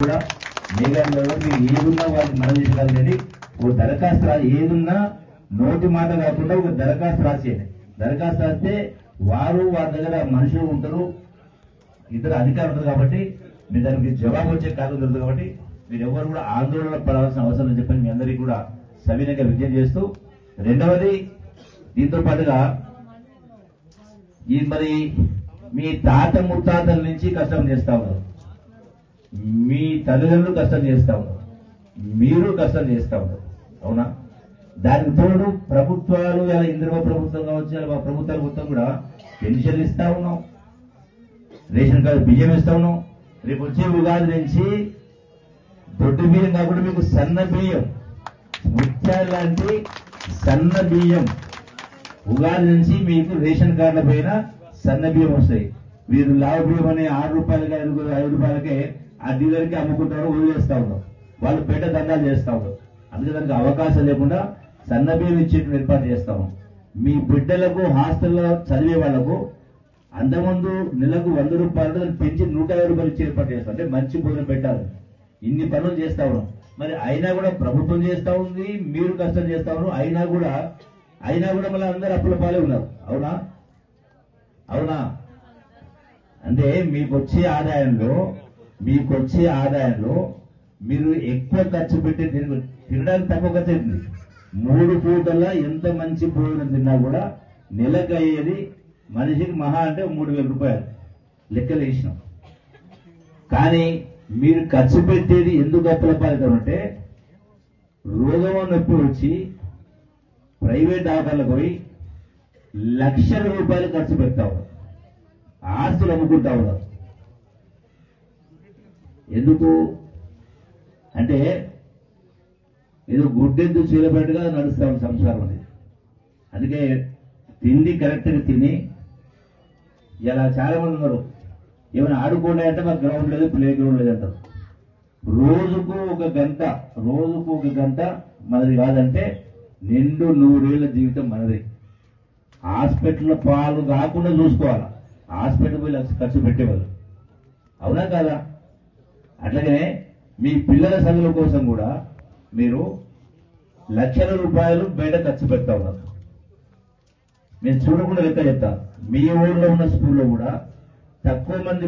కూడా మేఘాలలో మీరు ఏదున్నా వాళ్ళకి మనం చేసేయాలి. ఓ దరఖాస్తు ఏదున్నా నోటి మాట కాకుండా ఒక దరఖాస్తు రాసేయండి. దరఖాస్తు రాస్తే వారి దగ్గర మనుషులు ఉంటారు, ఇతర అధికారులు ఉంటారు కాబట్టి మీ దానికి జవాబు వచ్చే కాలం దొరుకుతుంది. కాబట్టి మీరు ఎవరు కూడా ఆందోళన పడాల్సిన అవసరం అని చెప్పని మీ అందరికీ కూడా సవినయంగా విజ్ఞప్తి చేస్తూ, రెండవది దీంతో పాటుగా మరి మీ తాత ముత్తాతల నుంచి కష్టం చేస్తా ఉన్నారు, మీ తల్లిదండ్రులు కష్టం చేస్తా ఉన్నారు, మీరు కష్టం చేస్తా ఉన్నారు. అవునా? దానికి తోడు ప్రభుత్వాలు ఇలా ఇంద్రమ ప్రభుత్వం కావచ్చు, ఇలా ప్రభుత్వాలు మొత్తం కూడా పెన్షన్ ఇస్తా ఉన్నాం, రేషన్ కార్డు బియ్యం ఇస్తా ఉన్నాం. రేపు వచ్చే ఉగాది నుంచి దొడ్డు బియ్యం కాకుండా మీకు సన్న బియ్యం, ముత్యాలు లాంటి సన్న బియ్యం ఉగాది నుంచి మీకు రేషన్ కార్డుల పైన సన్న బియ్యం వస్తాయి. మీరు లావు బియ్యం అనే 6 రూపాయలకి 5 రూపాయలకే ఆ డీలర్కి అమ్ముకుంటారు, వదిలేస్తా ఉన్నారు. వాళ్ళు పేట దండాలు చేస్తా ఉన్నారు. అందుకే దానికి అవకాశం లేకుండా సన్న బియ్యం ఇచ్చేట్టు ఏర్పాటు చేస్తాము. మీ బిడ్డలకు హాస్టల్లో చదివే వాళ్లకు అంతకుముందు నెలకు 100 రూపాయలు పెంచి 150 రూపాయలు ఇచ్చి ఏర్పాటు చేస్తాం. అంటే మంచి భోజనం పెట్టాలి. ఇన్ని పనులు చేస్తా ఉన్నాం. మరి అయినా కూడా ప్రభుత్వం చేస్తా ఉంది, మీరు కష్టం చేస్తా ఉన్నారు. అయినా కూడా మళ్ళీ అందరూ అప్పుల పాలే ఉన్నారు. అవునా? అవునా? అంటే మీకు వచ్చే ఆదాయంలో మీరు ఎక్కువ ఖర్చు పెట్టి తినడానికి తక్కువ ఖర్చు అవుతుంది. 3 పూటల్లో ఎంత మంచి భోజనం తిన్నా కూడా నెలకు అయ్యేది మనిషికి మహా అంటే 3,000 రూపాయలు లెక్కలు వేసినాం. కానీ మీరు ఖర్చు పెట్టేది ఎందుకు అప్పుల పాలవుతారంటే, రోగం నొప్పి వచ్చి ప్రైవేట్ డాక్టర్లకు పోయి లక్షల రూపాయలు ఖర్చు పెడతా ఉన్నారు, ఆస్తులు అమ్ముకుంటా ఉన్నారు. ఎందుకు అంటే ఏదో గుడ్డెద్దు చీలబెట్టుగా నడుస్తా ఉంది సంసారం అది. అందుకే తిండి కరెక్ట్గా తిని, ఇలా చాలా మంది ఉన్నారు ఏమైనా ఆడుకోండి అంటే మాకు గ్రౌండ్ లేదు, ప్లే గ్రౌండ్ లేదంటారు. రోజుకు ఒక గంట మనది కాదంటే నిండు 100 ఏళ్ల జీవితం మనది. హాస్పిటల్లో పాలు కాకుండా చూసుకోవాలి, హాస్పిటల్ పోయి ఖర్చు పెట్టేవాళ్ళు. అవునా కాదా? అట్లాగే మీ పిల్లల చదువుల కోసం కూడా మీరు లక్షల రూపాయలు బయట ఖర్చు పెడతా ఉన్నారు. నేను చూడకుండా లెక్క చెప్తా, మీ ఊళ్ళో ఉన్న స్కూల్లో కూడా తక్కువ మంది